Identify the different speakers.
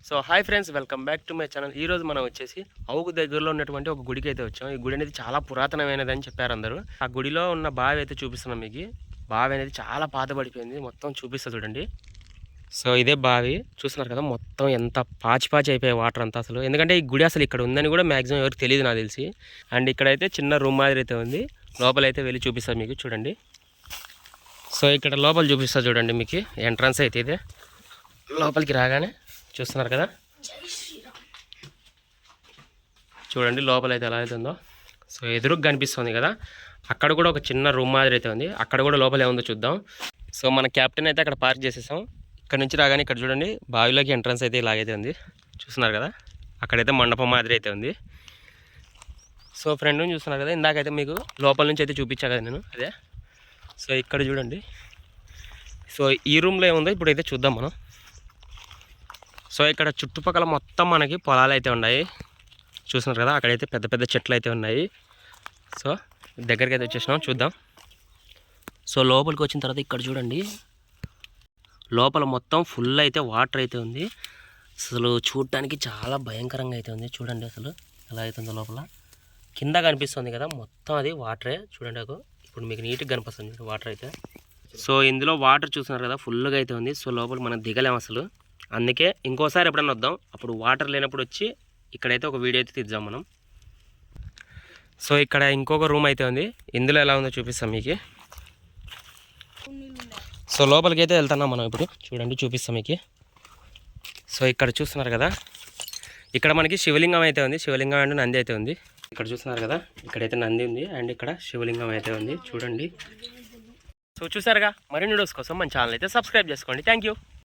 Speaker 1: So hi friends, welcome back to my channel. ఈ రోజు మనం వచ్చేసి అవుకు దగ్గరలో ఉన్నటువంటి ఒక గుడికి అయితే వచ్చాం. ఈ గుడి అనేది చాలా పురాతనమైనది అని చెప్పారు అందరూ. ఆ గుడిలో ఉన్న బావి అయితే చూపిస్తున్నాం మీకు. బావి అనేది చాలా పాతబడిపోయింది, మొత్తం చూపిస్తా చూడండి. సో ఇదే బావి చూస్తున్నారు కదా, మొత్తం ఎంత పాచి అయిపోయాయి వాటర్ అంతా అసలు. ఎందుకంటే ఈ గుడి అసలు ఇక్కడ ఉందని కూడా మ్యాక్సిమం ఎవరికి తెలియదు నాకు తెలిసి. అండ్ ఇక్కడైతే చిన్న రూమ్ మాదిరి అయితే ఉంది. లోపలైతే వెళ్ళి చూపిస్తాను మీకు, చూడండి. సో ఇక్కడ లోపల చూపిస్తా చూడండి మీకు. ఎంట్రన్స్ అయితే ఇదే. లోపలికి రాగానే చూస్తున్నారు కదా, చూడండి లోపల అయితే ఎలా అవుతుందో. సో ఎదురుగా కనిపిస్తుంది కదా, అక్కడ కూడా ఒక చిన్న రూమ్ మాదిరి అయితే ఉంది. అక్కడ కూడా లోపల ఏముందో చూద్దాం. సో మన క్యాప్టెన్ అయితే అక్కడ పార్క్ చేసేసాం. ఇక్కడ నుంచి రాగానే ఇక్కడ చూడండి బావిలోకి ఎంట్రన్స్ అయితే ఇలాగైతే ఉంది. చూస్తున్నారు కదా, అక్కడైతే మండపం మాదిరి అయితే ఉంది. సో ఫ్రెండ్ చూస్తున్నారు కదా, ఇందాకైతే మీకు లోపల నుంచి అయితే చూపించా కదా నేను, అదే. సో ఇక్కడ చూడండి. సో ఈ రూమ్లో ఏముందో ఇప్పుడైతే చూద్దాం మనం. సో ఇక్కడ చుట్టుపక్కల మొత్తం మనకి పొలాలు అయితే ఉన్నాయి. చూస్తున్నారు కదా, అక్కడైతే పెద్ద పెద్ద చెట్లు అయితే ఉన్నాయి. సో దగ్గరికి అయితే వచ్చేసినాం, చూద్దాం. సో లోపలికి వచ్చిన తర్వాత ఇక్కడ చూడండి, లోపల మొత్తం ఫుల్ అయితే వాటర్ అయితే ఉంది. అసలు చూడటానికి చాలా భయంకరంగా అయితే ఉంది. చూడండి అసలు ఎలా అవుతుందో లోపల. కింద కనిపిస్తుంది కదా, మొత్తం అది వాటరే. చూడండి అగో, ఇప్పుడు మీకు నీట్గా కనిపిస్తుంది వాటర్ అయితే. సో ఇందులో వాటర్ చూస్తున్నారు కదా, ఫుల్గా అయితే ఉంది. సో లోపల మనం దిగలేం అసలు. అందుకే ఇంకోసారి ఎప్పుడన్నా వద్దాం, అప్పుడు వాటర్ లేనప్పుడు వచ్చి ఇక్కడైతే ఒక వీడియో అయితే తీద్దాం మనం. సో ఇక్కడ ఇంకొక రూమ్ అయితే ఉంది. ఇందులో ఎలా ఉందో చూపిస్తాం మీకు. సో లోపలికి అయితే వెళ్తున్నాం మనం ఇప్పుడు, చూడండి చూపిస్తాం మీకు. సో ఇక్కడ చూస్తున్నారు కదా, ఇక్కడ మనకి శివలింగం అయితే ఉంది. శివలింగం అండ్ నంది అయితే ఉంది. ఇక్కడ చూస్తున్నారు కదా, ఇక్కడైతే నంది ఉంది అండ్ ఇక్కడ శివలింగం అయితే ఉంది, చూడండి. సో చూసారుగా, మరిన్ని వీడియోస్ కోసం మన ఛానల్ అయితే సబ్స్క్రైబ్ చేసుకోండి. Thank you.